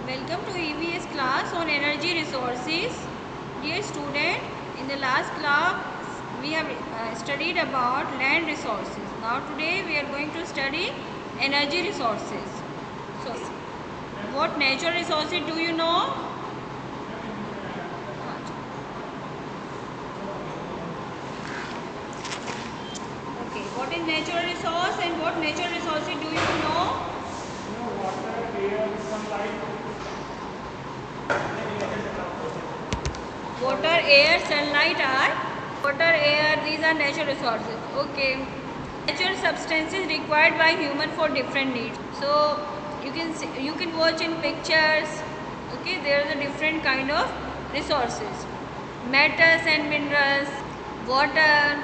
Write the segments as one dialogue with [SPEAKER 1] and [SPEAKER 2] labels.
[SPEAKER 1] Welcome to EVS class on energy resources. Dear student, in the last class we have studied about land resources. Now today we are going to study energy resources. So, what natural resources do you know? Okay, what is natural resource and what natural resources do you know?
[SPEAKER 2] Water, air, sunlight.
[SPEAKER 1] Water, air, sunlight are water, air, these are natural resources. Okay. Natural substances required by human for different needs. So you can watch in pictures. Okay, there are the different kind of resources. Metals and minerals, water,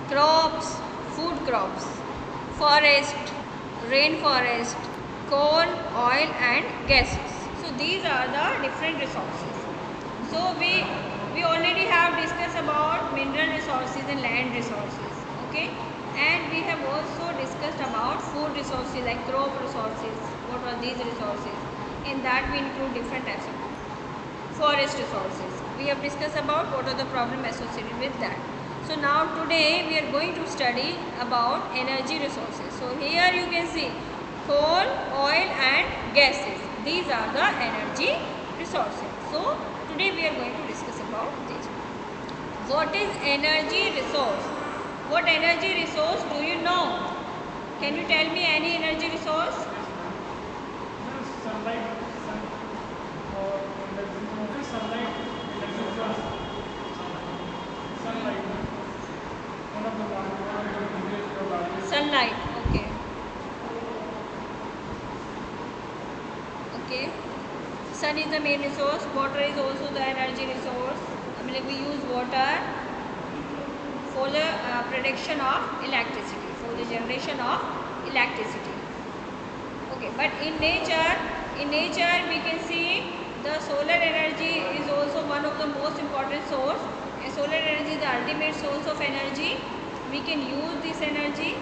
[SPEAKER 1] crops, food crops, forest, rainforest, coal, oil and gases. So these are the different resources. So we already have discussed about mineral resources and land resources. Okay, and we have also discussed about food resources like crop resources. What are these resources? In that we include different types of forest resources. We have discussed about what are the problems associated with that. So now today we are going to study about energy resources. So here you can see coal, oil and gases. These are the energy resources. So today we are going to discuss about this. What is energy resource? What energy resource do you know? Can you tell me any energy resource?
[SPEAKER 2] Sunlight, sunlight, sunlight. One of the
[SPEAKER 1] Sunlight. Okay. Okay. Sun is the main resource. Water is also the energy resource. I mean, we use water for the production of electricity, for the generation of electricity. Okay, but in nature we can see the solar energy is also one of the most important source. And solar energy is the ultimate source of energy. We can use this energy,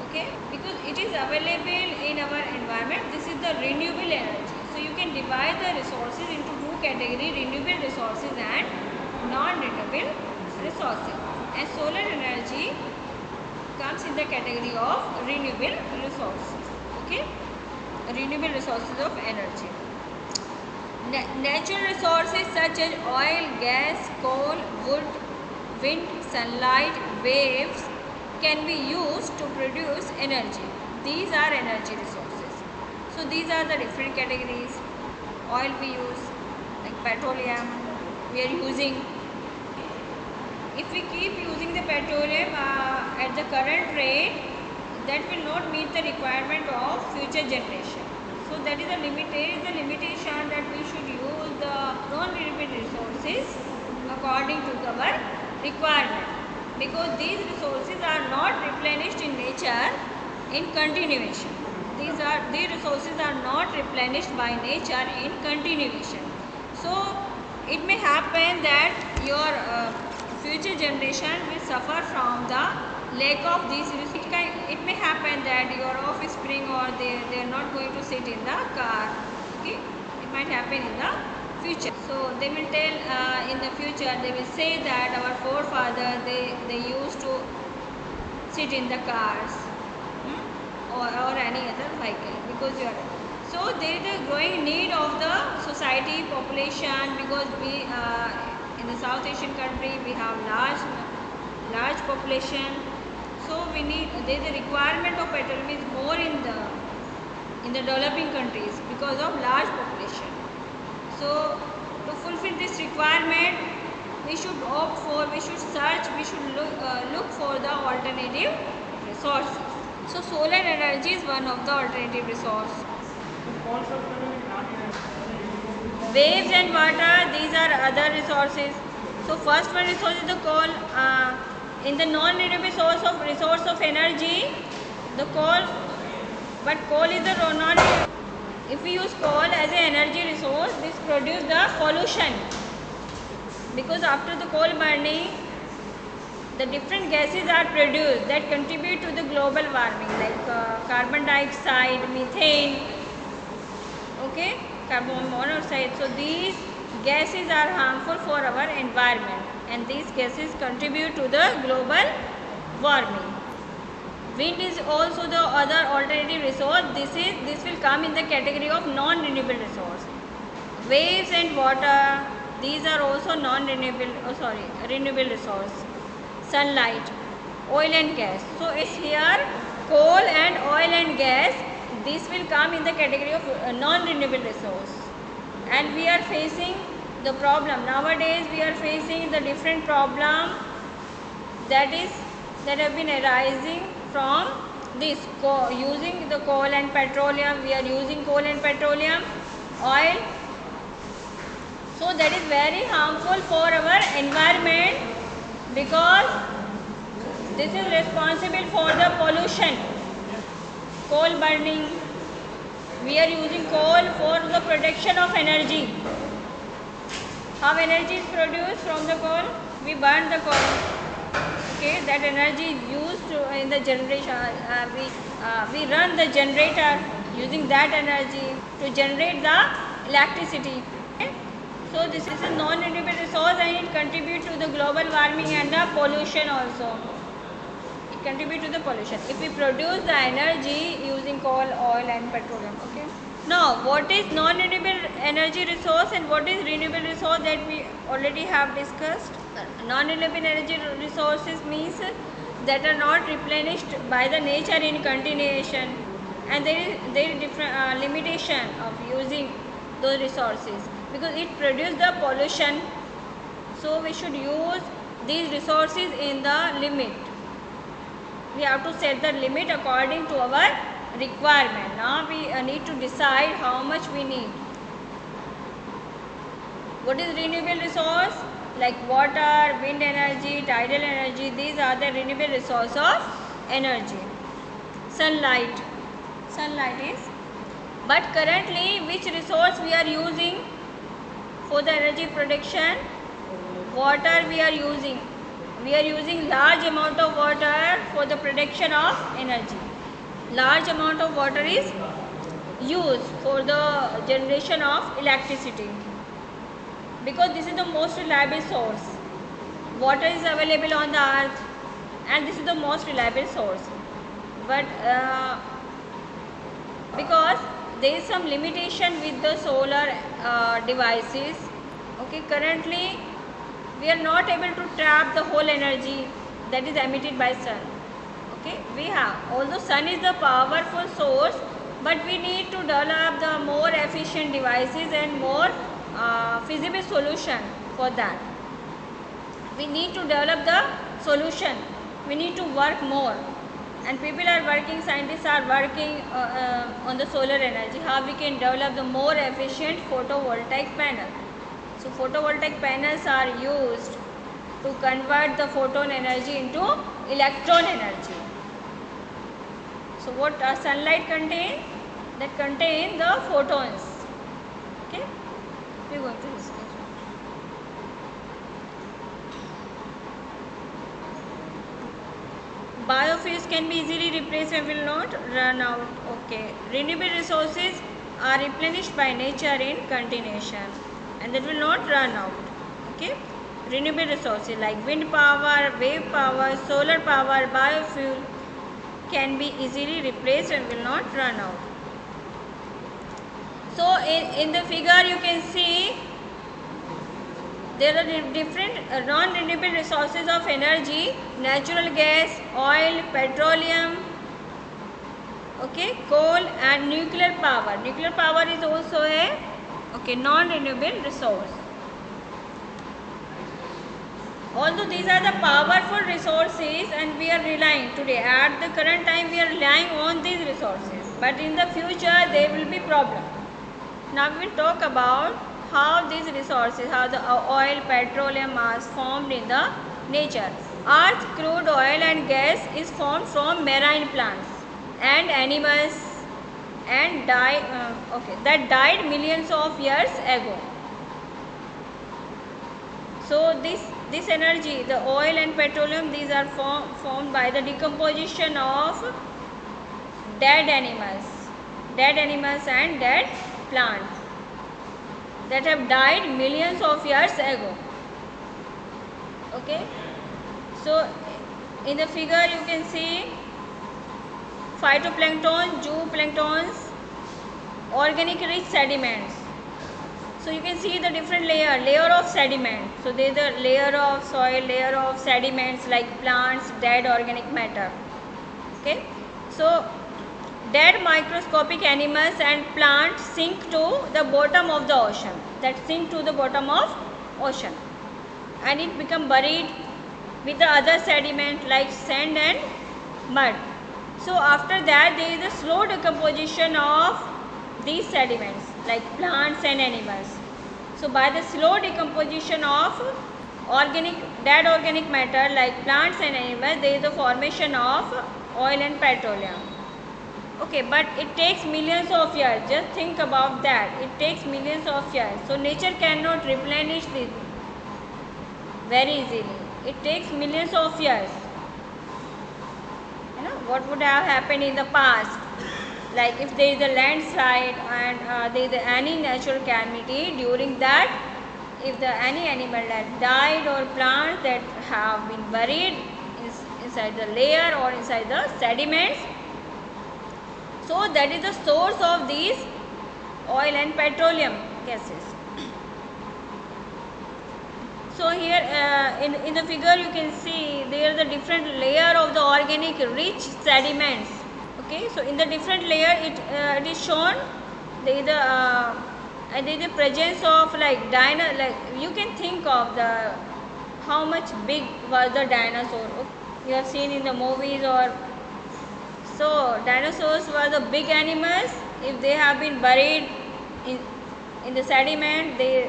[SPEAKER 1] okay, because it is available in our environment. This is the renewable energy. So you can divide the resources into two categories: renewable resources and non-renewable resources. And solar energy comes in the category of renewable resources. Okay, renewable resources of energy. Natural resources such as oil, gas, coal, wood, wind, sunlight, waves can be used to produce energy. These are energy resources. So these are the different categories. Oil we use, like petroleum we are using. If we keep using the petroleum at the current rate, that will not meet the requirement of future generation. So that is the limitation that we should use the non-renewable resources according to our requirement, because these resources are not replenished in nature in continuation. These resources are not replenished by nature in continuation. So it may happen that your future generation will suffer from the lack of these resources. It may happen that your offspring or they are not going to sit in the car. Okay, it might happen in the future. So they will tell in the future, they will say that our forefathers they used to sit in the cars, or any other vehicle, because you are. So there is a growing need of the society population, because we in the South Asian country we have large population. So we need, there is a requirement of petroleum is more in the developing countries because of large population. So to fulfill this requirement, we should opt for, we should search, we should look for the alternative resources. So solar energy is one of the alternative resource. Waves and water, these are other resources. So first one resource is the coal. In the non-renewable resource of energy, the coal, but coal is the non. If we use coal as an energy resource, this produces the pollution, because after the coal burning, the different gases are produced that contribute to the global warming, like carbon dioxide, methane. okay, carbon monoxide. So these gases are harmful for our environment, and these gases contribute to the global warming. Wind is also the other alternative resource. This will come in the category of non-renewable resource. Waves and water, these are also renewable resource. Sunlight, oil and gas. So it's here coal and oil and gas. This will come in the category of non-renewable resource. And we are facing the problem nowadays. We are facing the different problem that have been arising from this using the coal and petroleum. We are using coal and petroleum, oil. So that is very harmful for our environment, because this is responsible for the pollution. Coal burning, we are using coal for the production of energy. How energy is produced from the coal? We burn the coal. Okay, that energy is used in the generation. We run the generator using that energy to generate the electricity. Okay? So this is a non-renewable resource, and it contributes to the global warming and the pollution also. It contributes to the pollution if we produce the energy using coal, oil and petroleum. Okay. Now, what is non-renewable energy resource and what is renewable resource, that we already have discussed. Non-renewable energy resources means that are not replenished by the nature in continuation, and there is different limitation of using those resources, because it produces the pollution. So we should use these resources in the limit. We have to set the limit according to our requirement. Now we need to decide how much we need. What is renewable resource? Like water, wind energy, tidal energy, these are the renewable resource of energy. Sunlight is, but currently which resource we are using for the energy production? Water we are using. We are using large amount of water for the production of energy. Large amount of water is used for the generation of electricity, because this is the most reliable source. Water is available on the earth, and this is the most reliable source. But because there is some limitation with the solar devices. Okay, currently we are not able to trap the whole energy that is emitted by sun. Okay, we have, although sun is the powerful source, but we need to develop the more efficient devices and more feasible solution for that. We need to develop the solution. We need to work more, and people are working, scientists are working on the solar energy, how we can develop the more efficient photovoltaic panel. So photovoltaic panels are used to convert the photon energy into electron energy. So what sunlight contain? That contain the photons. Okay, we are going to discuss. Biofuels can be easily replaced and will not run out. Okay, renewable resources are replenished by nature in continuation, and that will not run out. Okay, renewable resources like wind power, wave power, solar power, biofuel can be easily replaced and will not run out. So in the figure you can see there are different non-renewable resources of energy: natural gas, oil, petroleum, okay, coal and nuclear power. Nuclear power is also a non-renewable resource. Although these are the powerful resources and we are relying today, at the current time we are relying on these resources, but in the future there will be problem. Now we will talk about how these resources, how the oil, petroleum are formed in the nature. Earth, crude oil and gas is formed from marine plants and animals and that died millions of years ago. So this energy, the oil and petroleum, these are formed by the decomposition of dead animals and dead plants that have died millions of years ago. Okay, so in the figure you can see phytoplankton, zooplanktons, organic rich sediments. So you can see the different layer of sediment. So there is a layer of soil, layer of sediments like plants, dead organic matter. Okay, so dead microscopic animals and plants sink to the bottom of the ocean. That sink to the bottom of ocean, and it become buried with the other sediment like sand and mud. So after that there is a slow decomposition of these sediments like plants and animals. So by the slow decomposition of dead organic matter like plants and animals, there is the formation of oil and petroleum. Okay, but it takes millions of years. Just think about that. It takes millions of years. So nature cannot replenish this very easily. It takes millions of years. You know what would have happened in the past? Like if there is a landslide and there is any natural calamity, during that, if any animal that died or plants that have been buried inside the layer or inside the sediments, so that is the source of these oil and petroleum gases. So here in the figure you can see there is a different layer of the organic rich sediments. Okay, so in the different layer it is shown there is the presence of like you can think of the how much big was the dinosaur. Okay, you have seen in the movies or so dinosaurs were the big animals. If they have been buried in the sediment, the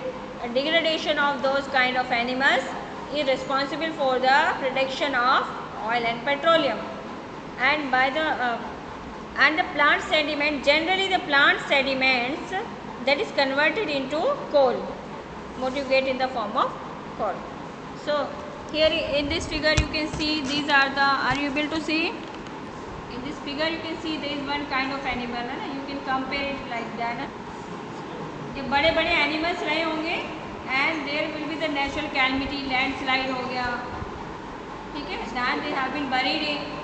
[SPEAKER 1] degradation of those kind of animals is responsible for the production of oil and petroleum. And by the plant sediment, generally the plant sediments that is converted into coal, motivate in the form of coal. So here in this figure you can see these are the, are you able to see? In this figure you can see there is one kind of animal, you can compare it like that. ये बड़े बड़े animals रहे होंगे and there will be the natural calamity, landslide हो गया, ठीक है, then they have been buried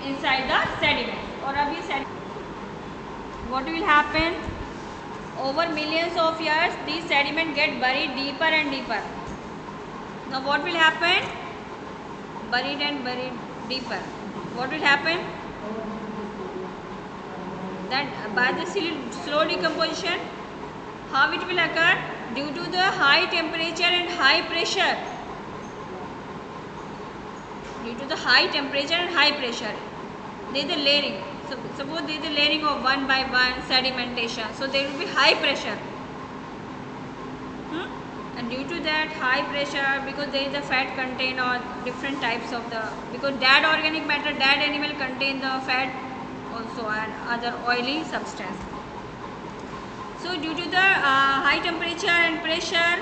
[SPEAKER 1] inside the sediment. और अब ये what will happen over millions of years these sediment get buried deeper and deeper. Now what will happen? Buried and buried deeper. What will happen? That by the slow decomposition, how it will occur? Due to the high temperature and high pressure. Due to the high temperature and high pressure, there is the layering. So suppose there is a layering of one by one sedimentation. So there will be high pressure. And due to that high pressure, because there is a fat content or different types of the, because dead organic matter, dead animal contain the fat also and other oily substance. So due to the high temperature and pressure,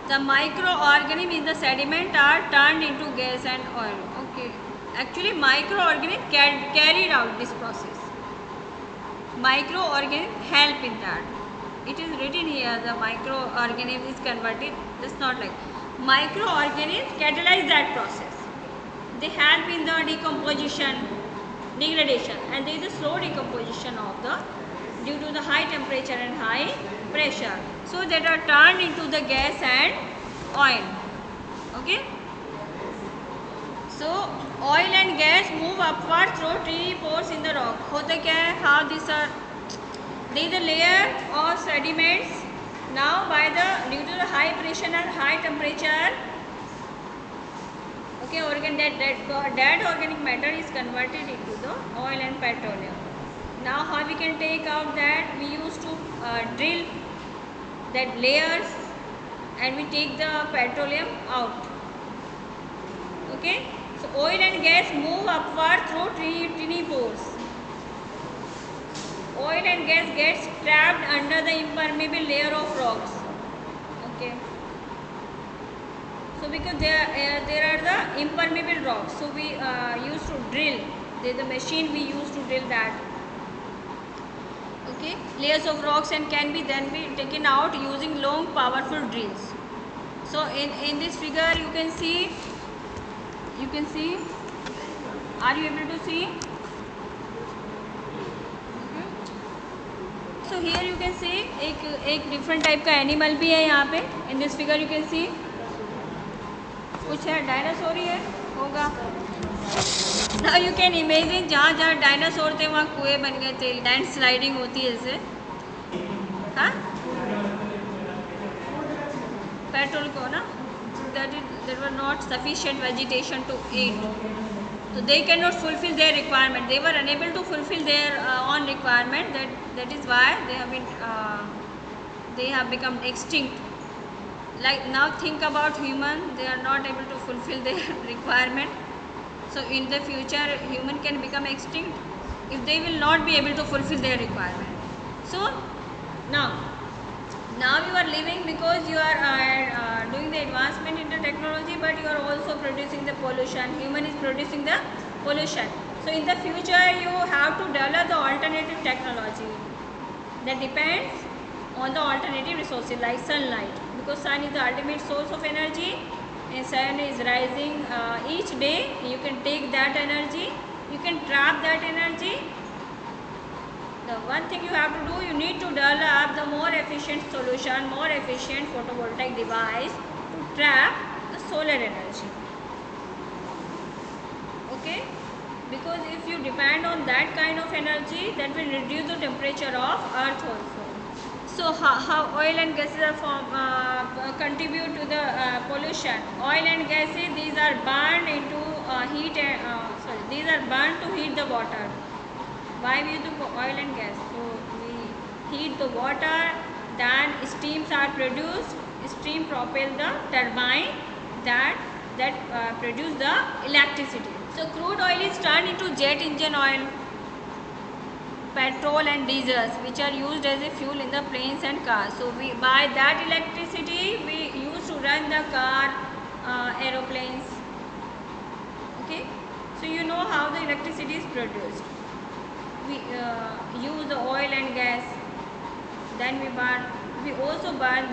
[SPEAKER 1] the microorganisms in the sediment are turned into gas and oil. Okay, actually microorganisms carried out this process. Microorganisms help in that. It is written here the microorganism is converted. That's not like microorganisms catalyze that process. They help in the decomposition, degradation, and there is a slow decomposition of the due to the high temperature and high pressure. So that are turned into the gas and oil. Okay. So oil and gas move upward through tiny pores in the rock. होता क्या है? How these are? There is a layer of sediments. Now by the due to the high pressure and high temperature, okay, dead organic matter is converted into the oil and petroleum. Now how we can take out that? We used to drill that layers and we take the petroleum out. Okay, so oil and gas move upward through tiny pores. Oil and gas gets trapped under the impermeable layer of rocks. Okay, so because there are the impermeable rocks, so we used to drill. There is a machine we used to drill that. Okay, layers of rocks and can be then be taken out using long powerful drills. So in this figure you can see, are you able to see? So here you can see एक different type का animal भी है यहाँ पे. In this figure you can see कुछ है, dinosaur ही है होगा. Now you can imagine जहाँ जहाँ डायनासोर थे वहाँ कुएं बन गए थे, लैंड स्लाइडिंग होती है इससे. हाँ, पेट्रोल को ना, that were not sufficient vegetation to eat, so they cannot fulfill their requirement. They were unable to fulfill their own requirement. That is why they have become extinct. Like now think about human, they are not able to fulfill their requirement. So in the future human can become extinct if they will not be able to fulfill their requirement. So now you are living because you are doing the advancement in the technology, but you are also producing the pollution. Human is producing the pollution. So in the future you have to develop the alternative technology that depends on the alternative resources like sunlight, because sun is the ultimate source of energy and sun is rising each day. You can take that energy, you can trap that energy. The one thing you have to do, you need to develop the more efficient solution, more efficient photovoltaic device to trap the solar energy. Okay, because if you depend on that kind of energy, that will reduce the temperature of earth also. So how oil and gases are contribute to the pollution? Oil and gases, these are burned into heat and these are burned to heat the water. Why we use the oil and gas? So we heat the water, then steams are produced. Steam propel the turbine that produce the electricity. So crude oil is turned into jet engine oil, petrol and diesels, which are used as a fuel in the planes and cars. So we by that electricity we use to run the car, aeroplanes. Okay, so you know how the electricity is produced. We use the oil and gas, then we also burn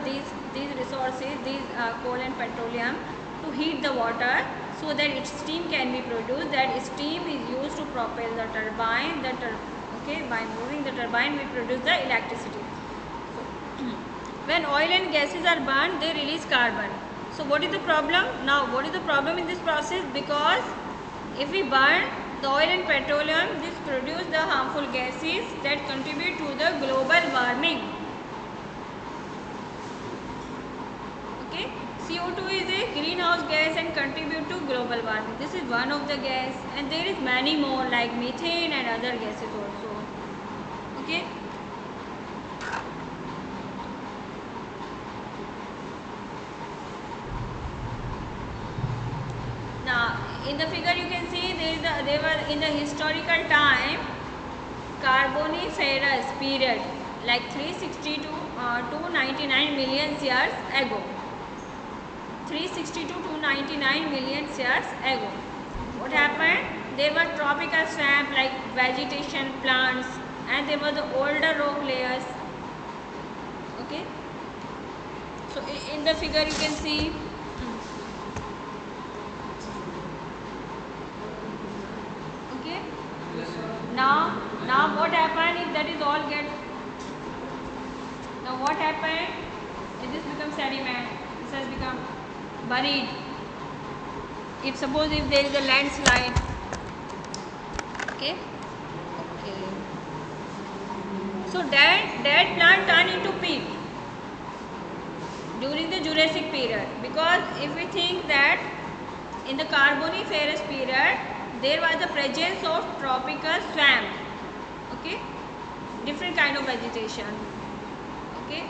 [SPEAKER 1] these resources, these coal and petroleum, to heat the water so that its steam can be produced. That steam is used to propel the turbine. Okay, by moving the turbine we produce the electricity. So when oil and gases are burned, they release carbon. So what is the problem? Now what is the problem in this process? Because if we burn the oil and petroleum, this produce the harmful gases that contribute to the global warming. Okay, CO2 is a greenhouse gas and contribute to global warming. This is one of the gas, and there is many more like methane and other gases also. Okay. Now in the figure you can see they were in the historical time Carboniferous period, like 360 to 299 million years ago. 360 to 299 million years ago. What happened? There were tropical swamp like vegetation, plants, and there were the older rock layers. Okay. So in the figure you can see. Okay. Now what happened if that is all get. Now what happened? If this becomes sediment, this has become buried. If suppose if there is a landslide. Okay. So that plant turn into peat during the Jurassic period, because if we think that in the Carboniferous period there was the presence of tropical swamp. Okay, different kind of vegetation. Okay,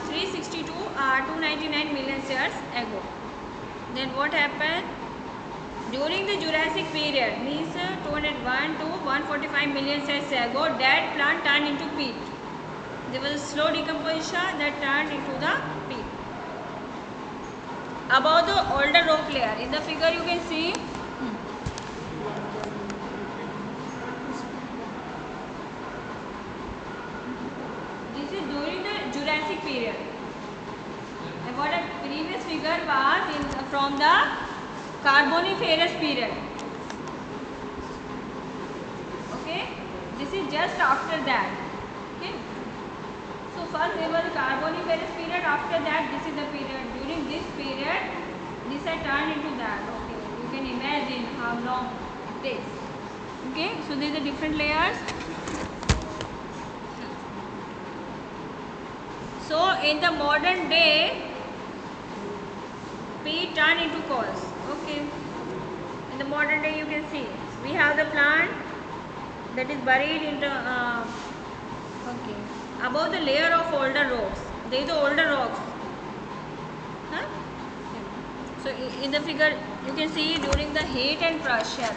[SPEAKER 1] 360 to 299 million years ago. Then what happened? During the Jurassic period, means 201 to 145 million years ago, that plant turned into peat. There was a slow decomposition that turned into the peat. Above the older rock layer, in the figure you can see. is during the Jurassic period. And what a previous figure was from the Carboniferous period. Okay, this is just after that. Okay, so first there was the Carboniferous period. After that, this is the period. During this period, this had turned into that. Okay, you can imagine how long it takes. Okay, so these are different layers. So in the modern day, peat turn into coals. Okay, in the modern day you can see we have the plant that is buried into okay, above the layer of older rocks. There is the older rocks. Huh? So in the figure you can see during the heat and pressure.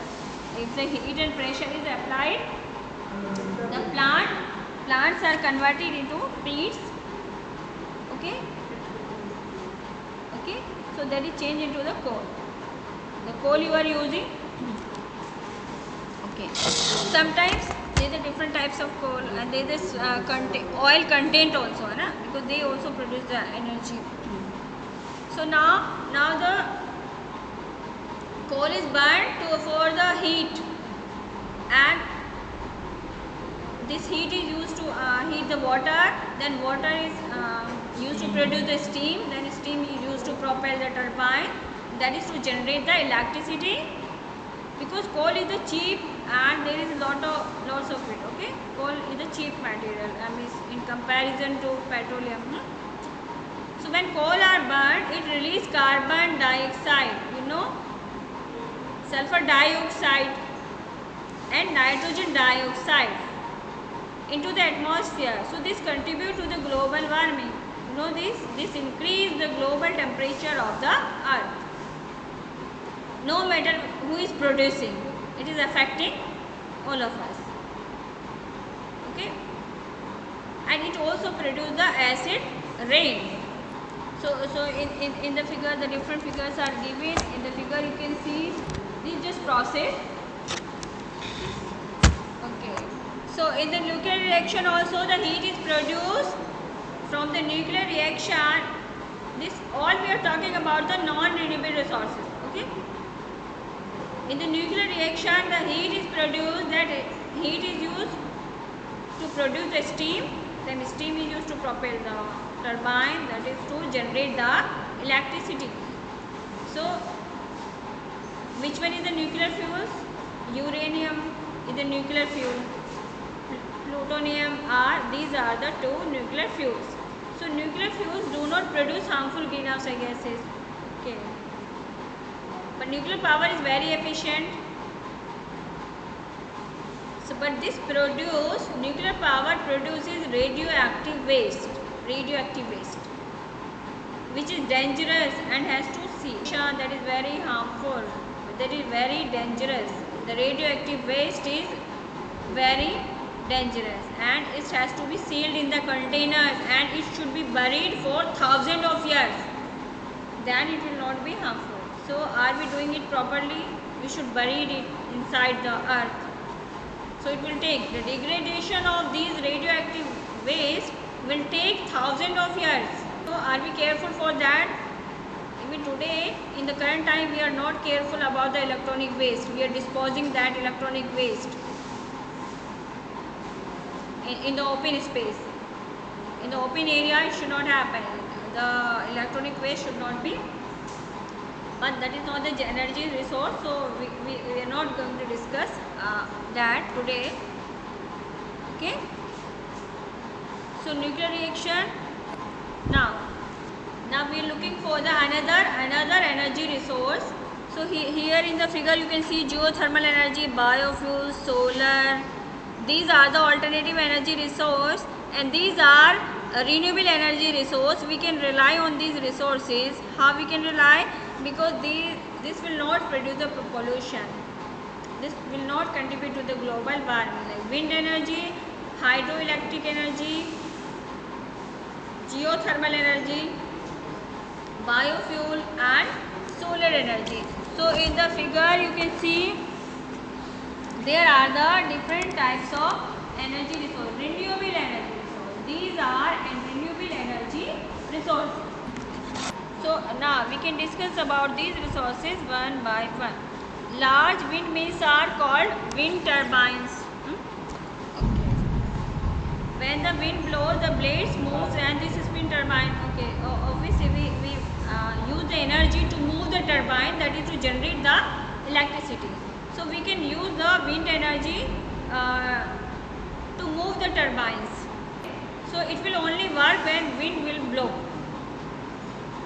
[SPEAKER 1] If the heat and pressure is applied, the plants are converted into peats. Okay. Okay. So that is changed into the coal. The coal you are using. Okay. Sometimes there are different types of coal, and there is oil content also, na? Because they also produce the energy. So now the coal is burned for the heat, and this heat is used to heat the water. Then water is used to produce the steam. Then steam is used to propel the turbine. That is to generate the electricity. Because coal is the cheap and there is lots of it. Okay, coal is a cheap material. I mean, in comparison to petroleum. So when coal are burned, it releases carbon dioxide. You know, sulfur dioxide and nitrogen dioxide into the atmosphere. So this contribute to the global warming. You know this increase the global temperature of the earth. No matter who is producing, it is affecting all of us. Okay, and it also produces the acid rain. So in the figure, the different figures are given. In the figure you can see this just process. Okay, so in the nuclear reaction also the heat is produced from the nuclear reaction. This all we are talking about the non-renewable resources. Okay. In the nuclear reaction, the heat is produced. That heat is used to produce the steam. Then steam is used to propel the turbine. That is to generate the electricity. So, which one is the nuclear fuels? Uranium is the nuclear fuel. Plutonium these are the two nuclear fuels. So, nuclear fuels do not produce harmful greenhouse gases. Okay. But nuclear power is very efficient. So, but this nuclear power produces radioactive waste, which is dangerous and has to see. That is very harmful. That is very dangerous. The radioactive waste is very dangerous, and it has to be sealed in the containers, and it should be buried for thousands of years. Then it will not be harmful. So, are we doing it properly? We should bury it inside the earth. So, it will take the degradation of these radioactive waste will take thousands of years. So, are we careful for that? Even today, in the current time, we are not careful about the electronic waste. We are disposing that electronic waste in the open space. In the open area, it should not happen. The electronic waste should not be. But that is not the energy resource, so we are not going to discuss that today. Okay. So nuclear reaction. Now we are looking for the another energy resource. So here in the figure you can see geothermal energy, biofuels, solar. These are the alternative energy resource, and these are renewable energy resource. We can rely on these resources. How we can rely? Because this will not produce the pollution. This will not contribute to the global warming, like wind energy, hydroelectric energy, geothermal energy, biofuel and solar energy. So in the figure you can see there are the different types of energy resource. Renewable energy resource. These are Now we can discuss about these resources one by one. Large windmills are called wind turbines. Okay. When the wind blows, the blades moves, and this is wind turbine. Okay. Obviously, we use the energy to move the turbine, that is to generate the electricity. So we can use the wind energy to move the turbines. So it will only work when wind will blow.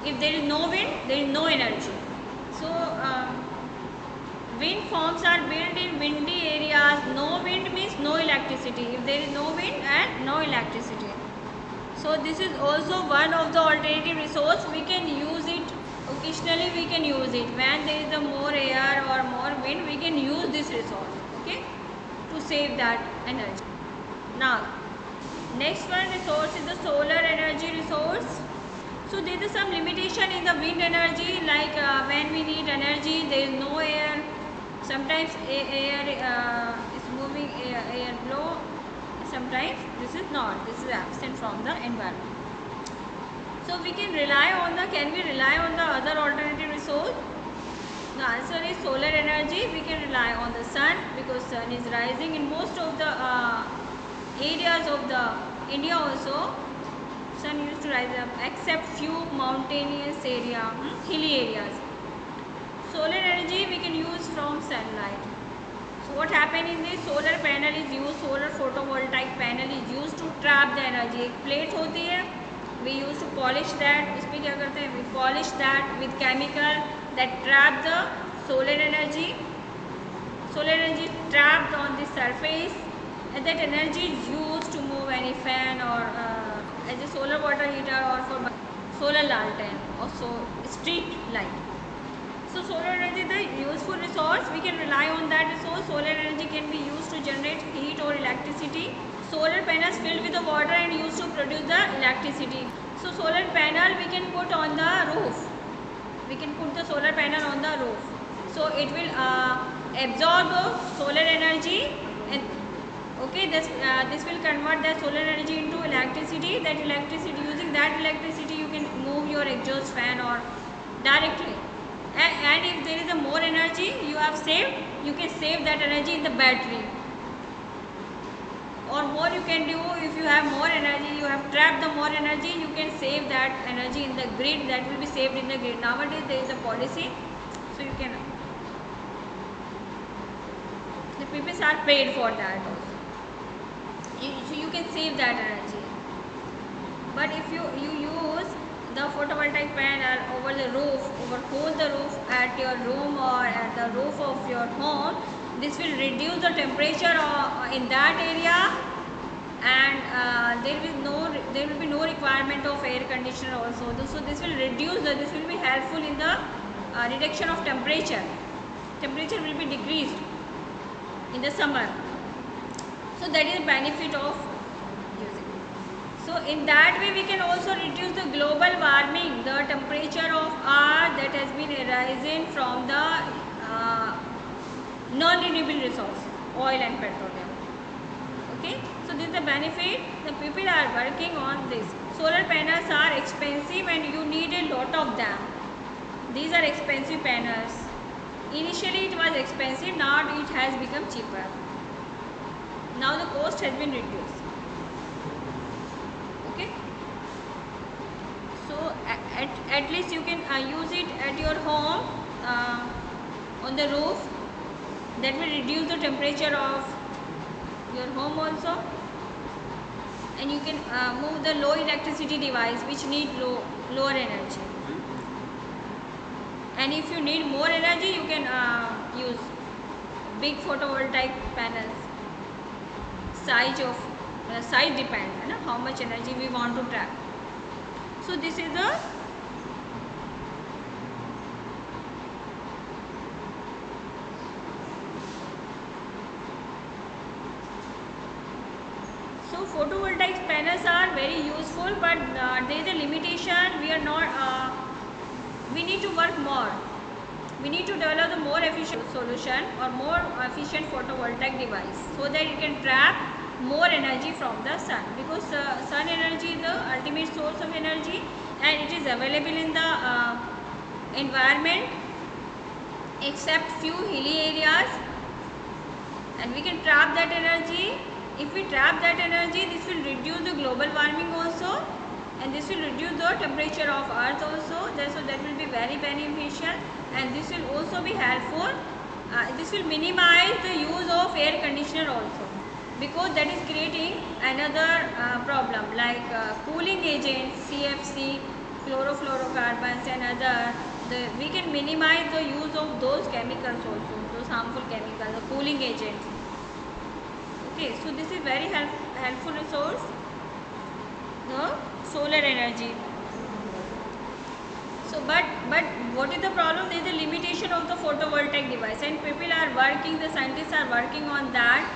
[SPEAKER 1] If there is no wind, there is no energy. So wind farms are built in windy areas. No wind means no electricity. If there is no wind and no electricity. So this is also one of the alternative resource. We can use it occasionally. We can use it when there is a more air or more wind. We can use this resource. Okay, to save that energy. Now, next one resource is the solar energy resource. So there is some limitation in the wind energy, like when we need energy, there is no air. Sometimes air is moving, air blow. Sometimes this is not. This is absent from the environment. So we can rely on the. Can we rely on the other alternative resource? The answer is solar energy. We can rely on the sun because sun is rising in most of the areas of the India also. Sun used to rise up except few mountainous area, hilly areas. Solar energy we can use from sunlight. So what happened in this, solar panel is used, solar photovoltaic panel is used to trap the energy. एक plate होती है, we used to polish that. इसमें क्या करते हैं, we polish that with chemical that trap the solar energy. Solar energy is trapped on the surface, and that energy is used to move any fan or as a solar water heater or for solar lantern or so street light. So solar energy is a useful resource. We can rely on that resource. Solar energy can be used to generate heat or electricity. Solar panels filled with the water and used to produce the electricity. So solar panel we can put on the roof. We can put the solar panel on the roof. So it will absorb the solar energy, and okay, this will convert the solar energy into electricity. That electricity, using that electricity, you can move your exhaust fan or directly. And if there is a more energy you have saved, you can save that energy in the battery. Or more you can do, if you have more energy, you have trapped the more energy, you can save that energy in the grid. That will be saved in the grid. Nowadays there is a policy, so you can. The people are paid for that also. So you can save that energy. But if you use the photovoltaic panel over the roof, overhold the roof at your room or at the roof of your home, this will reduce the temperature in that area, and there will be no requirement of air conditioner also. So this will reduce this will be helpful in the reduction of temperature. Temperature will be decreased in the summer. So that is the benefit of using. So in that way we can also reduce the global warming, the temperature of Earth that has been arising from the non-renewable resource, oil and petroleum. Okay, so this is the benefit. The people are working on this. Solar panels are expensive and you need a lot of them. These are expensive panels. Initially it was expensive, now it has become cheaper. Now the cost has been reduced. Okay, so at least you can use it at your home on the roof. That will reduce the temperature of your home also, and you can move the low electricity device which need lower energy. And if you need more energy, you can use big photovoltaic panels. Size depends, how much energy we want to trap. So this is the photovoltaic panels are very useful, but there is a limitation. We need to work more. We need to develop a more efficient solution or more efficient photovoltaic device so that it can trap more energy from the sun, because sun energy is the ultimate source of energy and it is available in the environment except few hilly areas, and we can trap that energy. If we trap that energy, this will reduce the global warming also, and this will reduce the temperature of earth also. So that will be very beneficial, and this will also be helpful. This will minimize the use of air conditioner also, because that is creating another problem like cooling agents, CFC, chlorofluorocarbons and other. We can minimize the use of those chemicals also, those harmful chemicals, the cooling agents. Okay, so this is very helpful resource, the solar energy. So but what is the problem? There is a limitation of the photovoltaic device, and people are working, the scientists are working on that,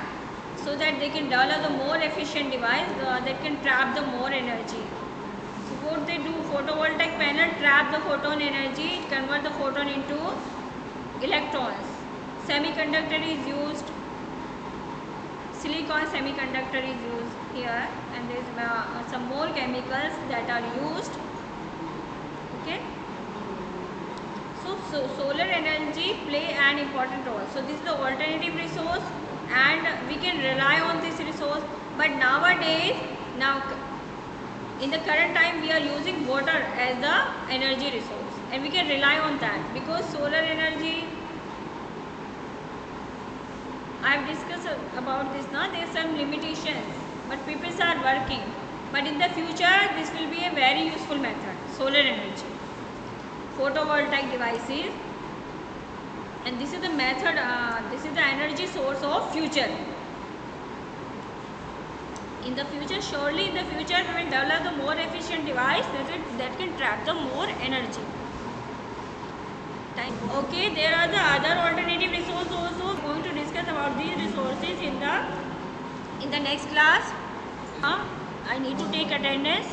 [SPEAKER 1] so that they can develop the more efficient device that can trap the more energy. So what they do, photovoltaic panel trap the photon energy, it convert the photon into electrons. Semiconductor is used, silicon semiconductor is used here, and there is some more chemicals that are used. Okay. So solar energy play an important role. So this is the alternative resource, and we can rely on this resource. But nowadays, in the current time, we are using water as the energy resource, and we can rely on that, because solar energy, I have discussed about this now. There are some limitations, but people are working. But in the future, this will be a very useful method, solar energy, photovoltaic devices, and this is the method, this is the energy source of future. In the future, surely in the future, we will develop the more efficient device that can trap the more energy. Okay, there are the other alternative resources also. Going to discuss about these resources in the next class. I need to take attendance.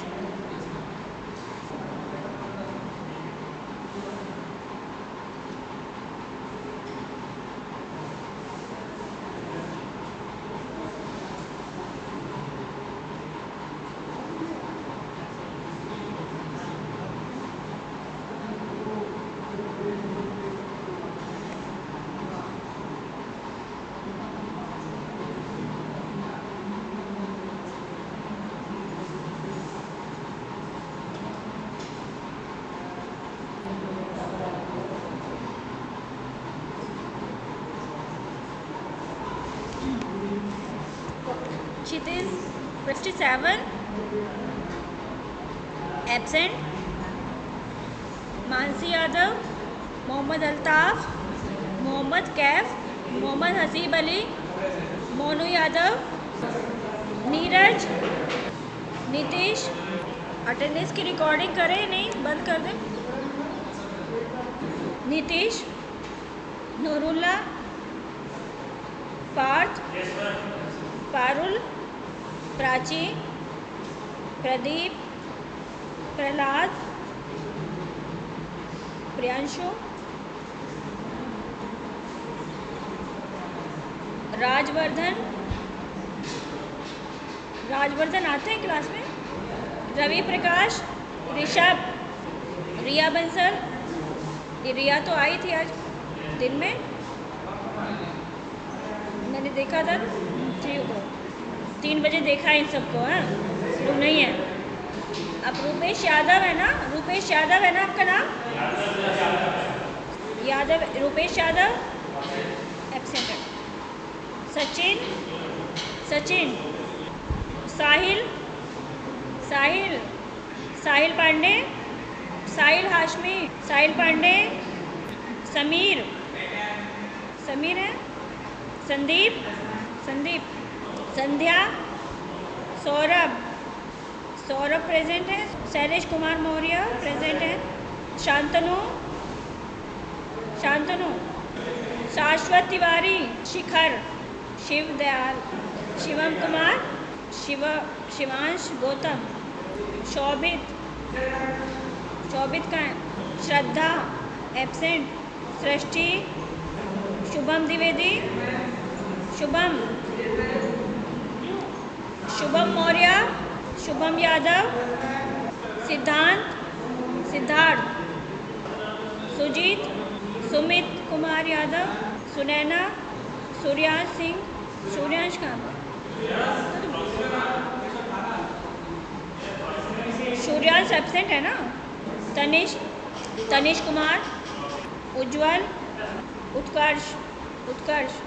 [SPEAKER 1] Kshitiz 57, absent. Mansi Yadav, Mohammad Altaf, Mohammad Kaif, Mohammad Haseeb Ali, Monu Yadav, Neeraj, Nitish. Attendance की recording करें, नहीं बंद कर दें. नीतीश, नूरुल्ला, पार्थ, पारुल, प्राची, प्रदीप, प्रहलाद, प्रियांशु, राजवर्धन. राजवर्धन आते हैं class में. रवि प्रकाश, ऋषभ, रिया बंसल. ये रिया तो आई थी आज दिन में, मैंने देखा था 3 बजे देखा इन सबको. हाँ, तुम नहीं है. अब रूपेश यादव है ना, रूपेश यादव है ना आपका नाम? यादव, रूपेश यादव एब्सेंट है. सचिन, सचिन. साहिल, साहिल, साहिल पांडे, साहिल हाशमी, साहिल पांडे. समीर, समीर है. संदीप, संदीप. संध्या, सौरभ, सौरभ प्रेजेंट है. शैलेश कुमार मौर्य प्रेजेंट है. शांतनु, शांतनु. शाश्वत तिवारी, शिखर, शिव दयाल, शिवम कुमार, शिवांश गौतम. शोभित, शोभित का है. श्रद्धा एब्सेंट. सृष्टि, शुभम द्विवेदी, शुभम, शुभम मौर्य, शुभम यादव. सिद्धांत, सिद्धार्थ, सुजीत, सुमित कुमार यादव, सुनैना, सूर्यांश सिंह, सूर्यांश कहाँ पर? सूर्यांश एब्सेंट है ना? तनिष कुमार, उज्जवल, उत्कर्ष,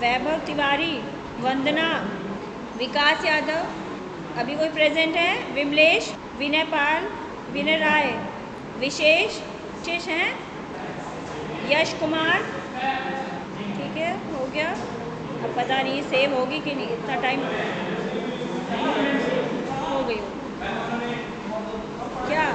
[SPEAKER 1] वैभव तिवारी, वंदना, विकास यादव, अभी कोई प्रेजेंट है? विमलेश, विनय पाल, विनय राय, विशेष हैं, यश कुमार। ठीक है, हो गया। अब पता नहीं सेव होगी कि नहीं, इतना टाइम हो गई क्या?